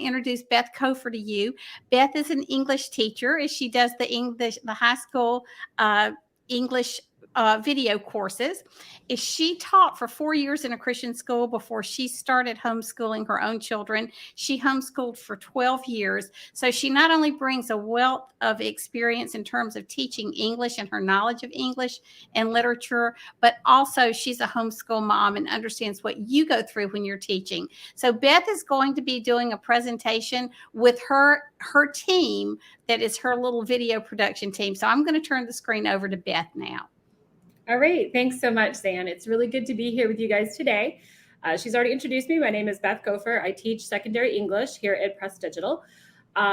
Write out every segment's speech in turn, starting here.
introduce Beth Cofer to you. Beth is an English teacher, as she does the high school English video courses. Is she taught for 4 years in a Christian school before she started homeschooling her own children. She homeschooled for 12 years. So she not only brings a wealth of experience in terms of teaching English and her knowledge of English and literature, but also she's a homeschool mom and understands what you go through when you're teaching. So Beth is going to be doing a presentation with her team that is her little video production team. So I'm going to turn the screen over to Beth now. All right. Thanks so much, Zan. It's really good to be here with you guys today. She's already introduced me. My name is Beth Cofer. I teach secondary English here at Press Digital. I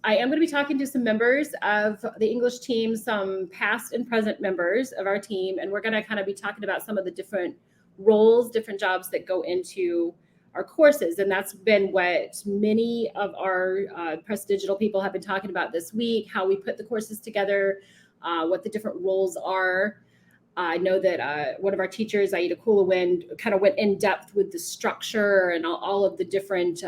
am going to be talking to some members of the English team, some past and present members of our team, and we're going to kind of be talking about some of the different roles, different jobs that go into our courses. And that's been what many of our Press Digital people have been talking about this week, how we put the courses together, what the different roles are. I know that one of our teachers, Aida Kulawin, kind of went in depth with the structure and all of the different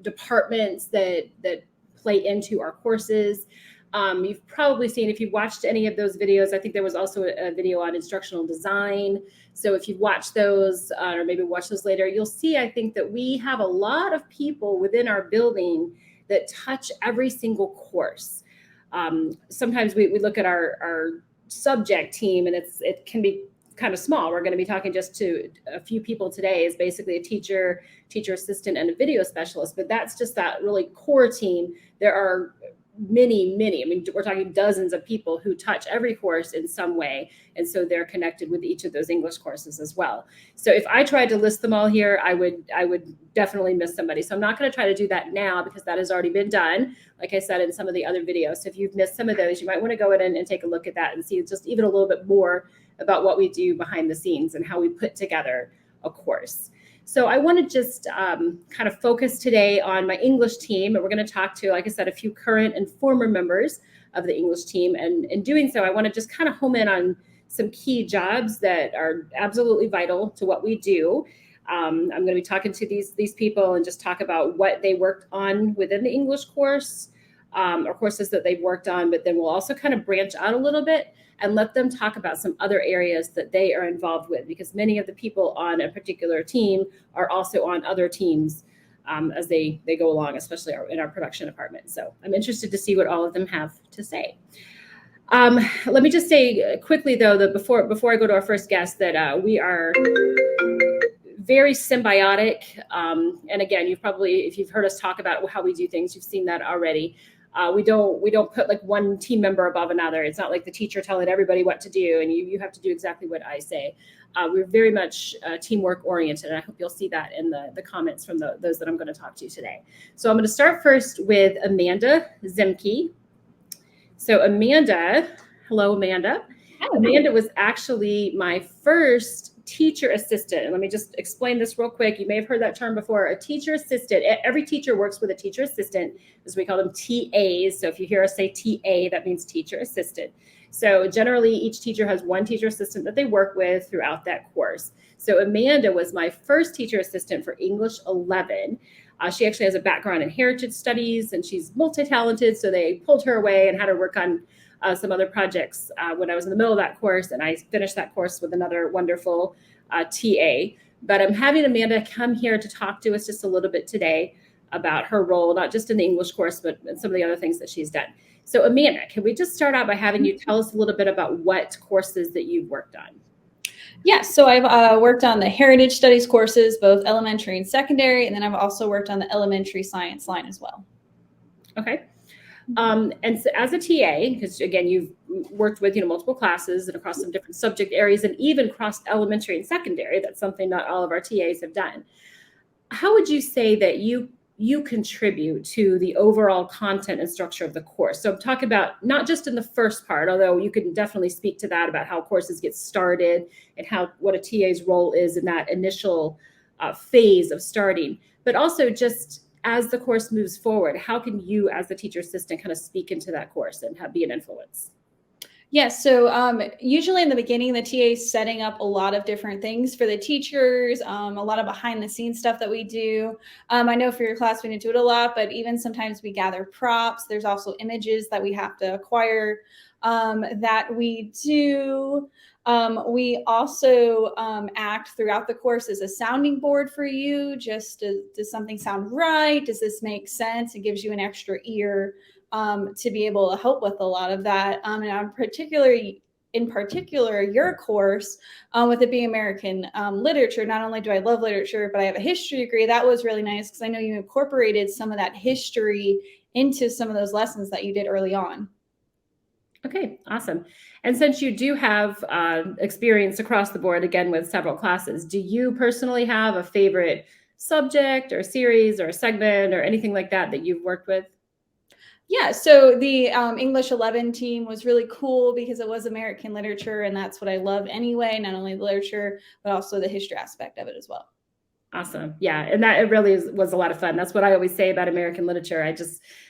departments that play into our courses. You've probably seen, if you've watched any of those videos, I think there was also a video on instructional design. So if you've watched those or maybe watch those later, you'll see, I think, that we have a lot of people within our building that touch every single course. Sometimes we look at our subject team and it can be kind of small. We're going to be talking just to a few people today, is basically a teacher assistant, and a video specialist. But that's just that really core team. There are many, I mean, we're talking dozens of people who touch every course in some way. And so they're connected with each of those English courses as well. So if I tried to list them all here, I would definitely miss somebody. So I'm not going to try to do that now, because that has already been done, like I said, in some of the other videos. So if you've missed some of those, you might want to go in and take a look at that and see just even a little bit more about what we do behind the scenes and how we put together a course. So I want to just kind of focus today on my English team, and we're going to talk to, like I said, a few current and former members of the English team. And in doing so, I want to just kind of home in on some key jobs that are absolutely vital to what we do. I'm going to be talking to these people and just talk about what they worked on within the English course, or courses that they've worked on, but then we'll also kind of branch out a little bit and let them talk about some other areas that they are involved with, because many of the people on a particular team are also on other teams as they go along, especially in our production department. So I'm interested to see what all of them have to say. Let me just say quickly, though, that before I go to our first guest, that we are very symbiotic. And again, if you've heard us talk about how we do things, you've seen that already. We don't put like one team member above another. It's not like the teacher telling everybody what to do and you have to do exactly what I say. We're very much teamwork oriented, and I hope you'll see that in the comments from those that I'm going to talk to today. So I'm going to start first with Amanda Zemke. So Amanda, hello, Amanda. Hi. Amanda was actually my first teacher assistant. And let me just explain this real quick. You may have heard that term before. A teacher assistant. Every teacher works with a teacher assistant, as we call them TAs. So if you hear us say TA, that means teacher assistant. So generally, each teacher has one teacher assistant that they work with throughout that course. So Amanda was my first teacher assistant for English 11. She actually has a background in heritage studies, and she's multi-talented. So they pulled her away and had her work on some other projects when I was in the middle of that course, and I finished that course with another wonderful TA. But I'm having Amanda come here to talk to us just a little bit today about her role, not just in the English course, but in some of the other things that she's done. So Amanda, can we just start out by having you tell us a little bit about what courses that you've worked on? Yeah, so I've worked on the heritage studies courses, both elementary and secondary, and then I've also worked on the elementary science line as well. Okay. And so as a TA, because again, you've worked with multiple classes and across some different subject areas, and even across elementary and secondary, that's something not all of our TAs have done. How would you say that you contribute to the overall content and structure of the course? So I'm talking about not just in the first part, although you can definitely speak to that about how courses get started and what a TA's role is in that initial phase of starting, but also just as the course moves forward, how can you as the teacher assistant kind of speak into that course and be an influence? Yes. So usually in the beginning, the TA is setting up a lot of different things for the teachers, a lot of behind the scenes stuff that we do. I know for your class, we didn't do it a lot, but even sometimes we gather props. There's also images that we have to acquire that we do. We also act throughout the course as a sounding board for you. Just does something sound right? Does this make sense? It gives you an extra ear to be able to help with a lot of that. And in particular, your course, with it being American literature, not only do I love literature, but I have a history degree. That was really nice because I know you incorporated some of that history into some of those lessons that you did early on. Okay, awesome. And since you do have experience across the board, again, with several classes, do you personally have a favorite subject or series or segment or anything like that that you've worked with? Yeah, so the English 11 team was really cool because it was American literature, and that's what I love anyway, not only the literature, but also the history aspect of it as well. Awesome. Yeah. And that it really was a lot of fun. That's what I always say about American literature.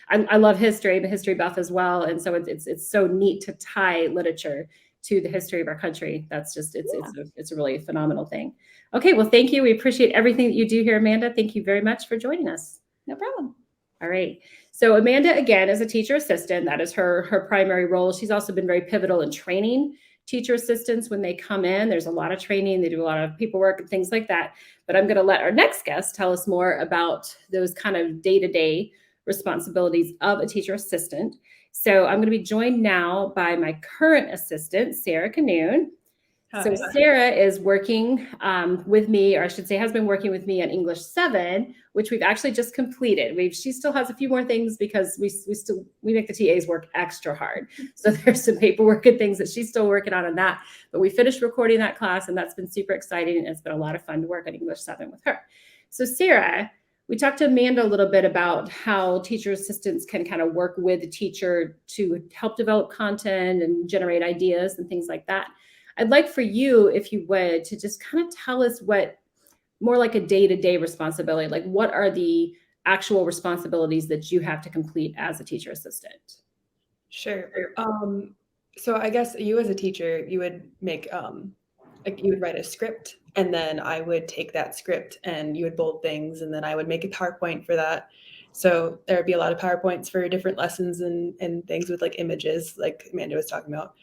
I love history, I'm a history buff as well. And so it's so neat to tie literature to the history of our country. That's just, it's a really phenomenal thing. Okay. Well, thank you. We appreciate everything that you do here, Amanda. Thank you very much for joining us. No problem. All right. So Amanda, again, is a teacher assistant. That is her primary role. She's also been very pivotal in training teacher assistants when they come in. There's a lot of training. They do a lot of paperwork and things like that. But I'm going to let our next guest tell us more about those kind of day-to-day responsibilities of a teacher assistant. So I'm going to be joined now by my current assistant, Sarah Canoon. So Sarah is working with me, or I should say has been working with me on English 7, which we've actually just completed. She still has a few more things because we make the TAs work extra hard. So there's some paperwork and things that she's still working on that. But we finished recording that class, and that's been super exciting. And it's been a lot of fun to work on English 7 with her. So Sarah, we talked to Amanda a little bit about how teacher assistants can kind of work with the teacher to help develop content and generate ideas and things like that. I'd like for you, if you would, to just kind of tell us what more like a day-to-day responsibility, like what are the actual responsibilities that you have to complete as a teacher assistant? Sure. So I guess you as a teacher, you would make like you would write a script, and then I would take that script and you would bold things, and then I would make a PowerPoint for that. So there would be a lot of PowerPoints for different lessons and things with like images, like Amanda was talking about.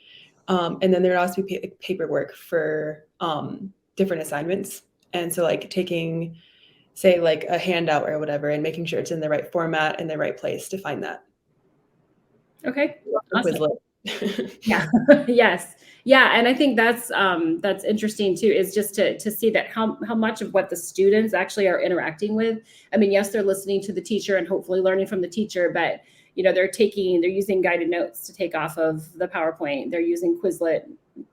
And then there would also be paperwork for different assignments. And so like taking, say, like a handout or whatever and making sure it's in the right format and the right place to find that. Okay. Awesome. Quizlet. Yeah. Yes. Yeah. And I think that's interesting too, is just to see that how much of what the students actually are interacting with. I mean, yes, they're listening to the teacher and hopefully learning from the teacher, but they're using guided notes to take off of the PowerPoint. They're using Quizlet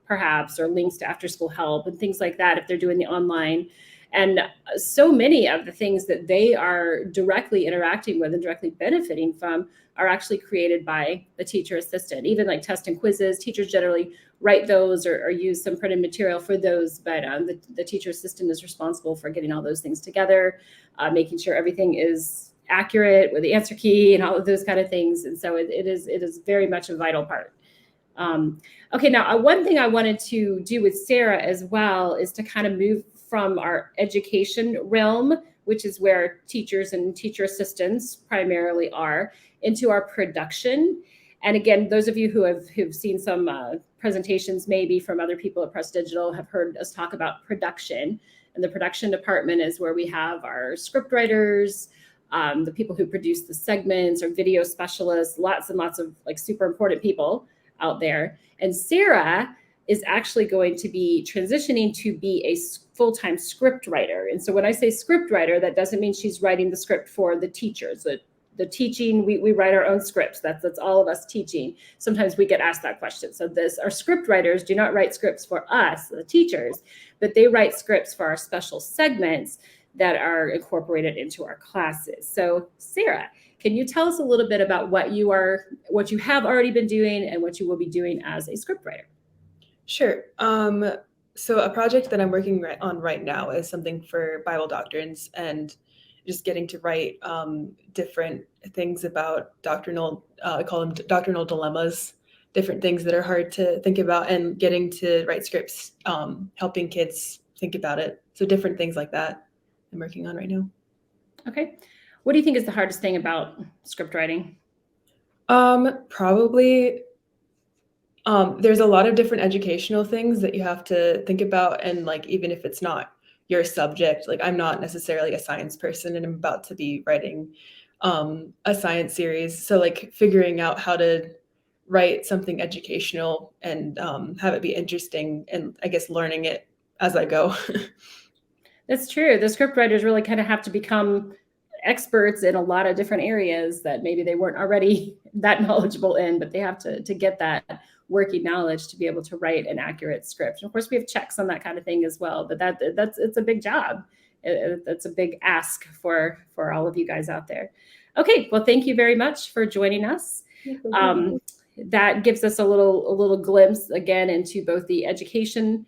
perhaps, or links to after school help and things like that if they're doing the online. And so many of the things that they are directly interacting with and directly benefiting from are actually created by the teacher assistant. Even like test and quizzes, teachers generally write those or use some printed material for those, but the teacher assistant is responsible for getting all those things together, making sure everything is accurate with the answer key and all of those kind of things. And so it is very much a vital part. Okay, now one thing I wanted to do with Sarah as well is to kind of move from our education realm, which is where teachers and teacher assistants primarily are, into our production. And again, those of you who've seen some presentations maybe from other people at Press Digital have heard us talk about production. And the production department is where we have our scriptwriters, the people who produce the segments, or video specialists, lots and lots of like super important people out there. And Sarah is actually going to be transitioning to be a full-time script writer. And so when I say script writer, that doesn't mean she's writing the script for the teachers. The teaching, we write our own scripts. That's all of us teaching. Sometimes we get asked that question. So our script writers do not write scripts for us, the teachers, but they write scripts for our special segments that are incorporated into our classes. So Sarah, can you tell us a little bit about what you have already been doing and what you will be doing as a scriptwriter? Sure. So a project that I'm working on right now is something for Bible doctrines, and just getting to write different things about doctrinal, I call them doctrinal dilemmas different things that are hard to think about, and getting to write scripts, helping kids think about it. So different things like that I'm working on right now. Okay. What do you think is the hardest thing about script writing? Probably there's a lot of different educational things that you have to think about, and like even if it's not your subject, like I'm not necessarily a science person and I'm about to be writing a science series, so like figuring out how to write something educational and have it be interesting, and I guess learning it as I go. That's true. The script writers really kind of have to become experts in a lot of different areas that maybe they weren't already that knowledgeable in, but they have to get that working knowledge to be able to write an accurate script. And of course, we have checks on that kind of thing as well. But it's a big job. That's a big ask for all of you guys out there. Okay, well, thank you very much for joining us. That gives us a little glimpse again into both the education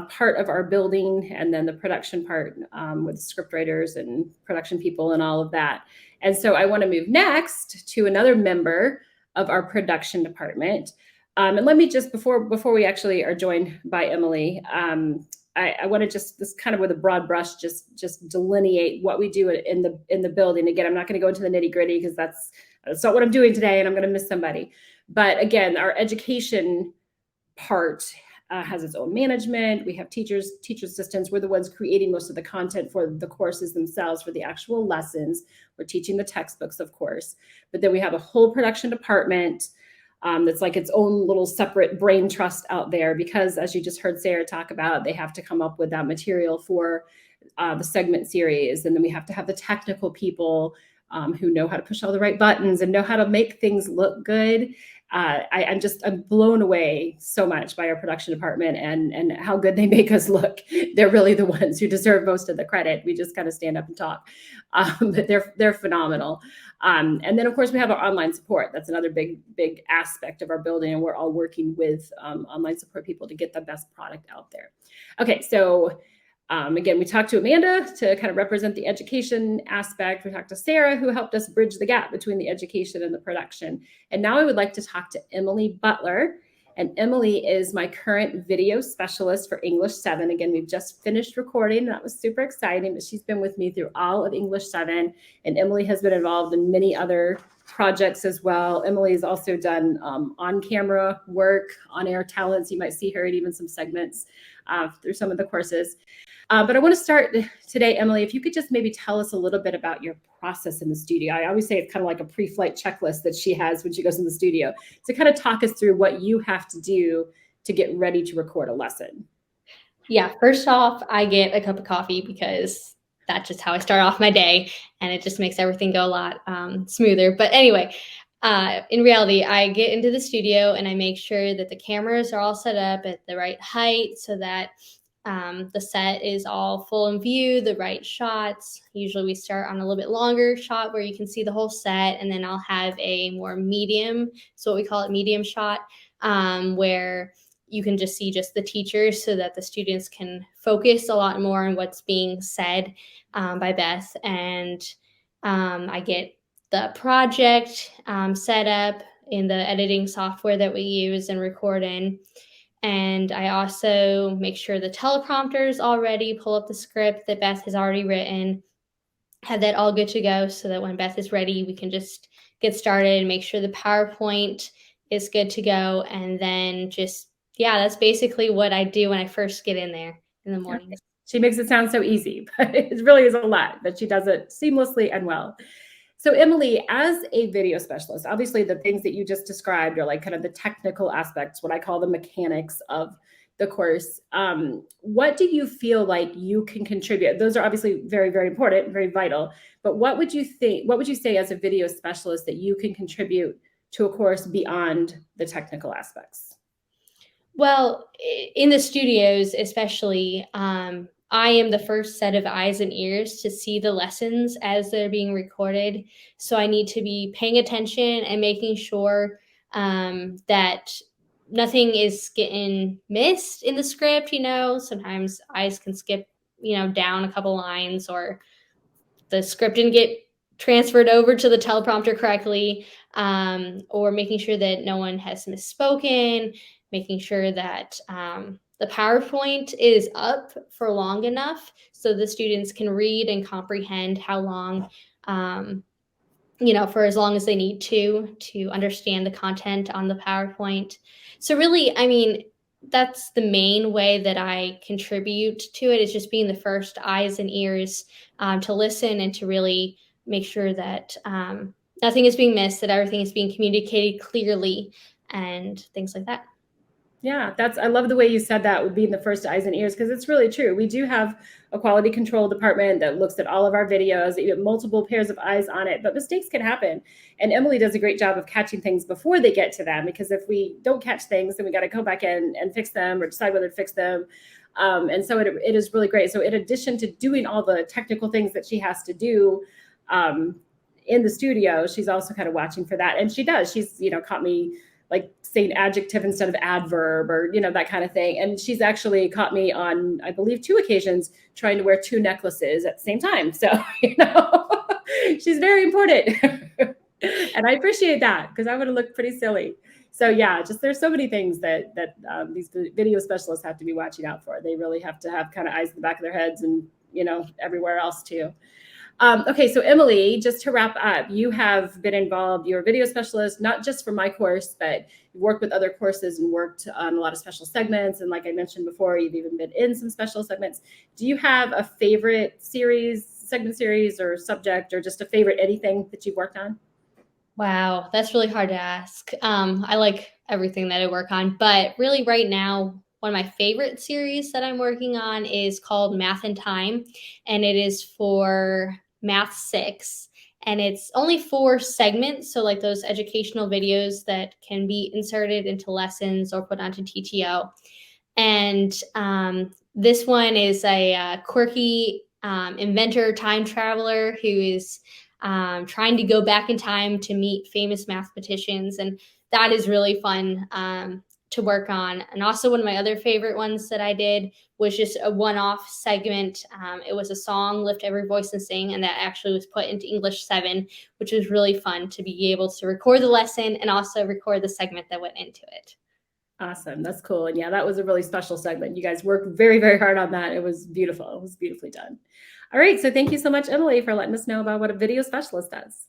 part of our building and then the production part with scriptwriters and production people and all of that. And so I want to move next to another member of our production department. And let me just, before we actually are joined by Emily, I want to just this kind of with a broad brush, just delineate what we do in the building. Again, I'm not going to go into the nitty gritty because that's not what I'm doing today, and I'm going to miss somebody. But again, our education part has its own management. We have teacher assistants. We're the ones creating most of the content for the courses themselves, for the actual lessons. We're teaching the textbooks, of course. But then we have a whole production department that's like its own little separate brain trust out there, because as you just heard Sarah talk about, they have to come up with that material for the segment series. And then we have to have the technical people who know how to push all the right buttons and know how to make things look good. I'm blown away so much by our production department and how good they make us look. They're really the ones who deserve most of the credit. We just kind of stand up and talk, but they're phenomenal. And then of course we have our online support. That's another big aspect of our building, and we're all working with online support people to get the best product out there. Okay, so again, we talked to Amanda to kind of represent the education aspect. We talked to Sarah, who helped us bridge the gap between the education and the production. And now I would like to talk to Emily Butler. And Emily is my current video specialist for English 7. Again, we've just finished recording. That was super exciting, but she's been with me through all of English 7. And Emily has been involved in many other projects as well. Emily has also done on-camera work, on-air talents. You might see her in even some segments through some of the courses. But I want to start today, Emily, if you could just maybe tell us a little bit about your process in the studio. I always say it's kind of like a pre-flight checklist that she has when she goes in the studio. So kind of talk us through what you have to do to get ready to record a lesson. Yeah, first off, I get a cup of coffee because that's just how I start off my day, and it just makes everything go a lot smoother. But anyway, in reality, I get into the studio and I make sure that the cameras are all set up at the right height so that the set is all full in view, the right shots. Usually we start on a little bit longer shot where you can see the whole set, and then I'll have a more medium, so what we call it medium shot, where you can just see just the teachers so that the students can focus a lot more on what's being said by Beth. And I get the project set up in the editing software that we use and record in. And I also make sure the teleprompter is all ready, pull up the script that Beth has already written, have that all good to go so that when Beth is ready, we can just get started and make sure the PowerPoint is good to go. And then that's basically what I do when I first get in there in the morning. She makes it sound so easy, but it really is a lot, but she does it seamlessly and well. So Emily, as a video specialist, obviously the things that you just described are like kind of the technical aspects, what I call the mechanics of the course. What do you feel like you can contribute? Those are obviously very, very important, very vital, but what would you say as a video specialist that you can contribute to a course beyond the technical aspects? Well, in the studios, especially, I am the first set of eyes and ears to see the lessons as they're being recorded. So I need to be paying attention and making sure that nothing is getting missed in the script. Sometimes eyes can skip, down a couple lines, or the script didn't get transferred over to the teleprompter correctly, or making sure that no one has misspoken, making sure that the PowerPoint is up for long enough so the students can read and comprehend how long, for as long as they need to understand the content on the PowerPoint. So really, I mean, that's the main way that I contribute to it, is just being the first eyes and ears to listen and to really make sure that nothing is being missed, that everything is being communicated clearly, and things like that. Yeah, I love the way you said that, with being the first eyes and ears, because it's really true. We do have a quality control department that looks at all of our videos, even multiple pairs of eyes on it, but mistakes can happen. And Emily does a great job of catching things before they get to them, because if we don't catch things, then we got to go back in and fix them or decide whether to fix them. And so it is really great. So in addition to doing all the technical things that she has to do in the studio, she's also kind of watching for that. And she does. She's, caught me like saying adjective instead of adverb, or, that kind of thing. And she's actually caught me on, I believe, 2 occasions trying to wear 2 necklaces at the same time. So, she's very important. And I appreciate that, because I would have looked pretty silly. So yeah, just there's so many things that these video specialists have to be watching out for. They really have to have kind of eyes in the back of their heads, and, everywhere else too. Okay, so Emily, just to wrap up, you have been involved, you're a video specialist, not just for my course, but you've worked with other courses and worked on a lot of special segments. And like I mentioned before, you've even been in some special segments. Do you have a favorite segment series or subject, or just a favorite anything that you've worked on? Wow, that's really hard to ask. I like everything that I work on, but really right now, one of my favorite series that I'm working on is called Math and Time, and it is for Math 6, and it's only 4 segments, so like those educational videos that can be inserted into lessons or put onto TTO. And this one is a quirky inventor time traveler who is trying to go back in time to meet famous mathematicians, and that is really fun to work on. And also one of my other favorite ones that I did was just a one-off segment. It was a song, Lift Every Voice and Sing, and that actually was put into English 7, which was really fun to be able to record the lesson and also record the segment that went into it. Awesome. That's cool. And yeah, that was a really special segment. You guys worked very, very hard on that. It was beautiful. It was beautifully done. All right. So thank you so much, Emily, for letting us know about what a video specialist does.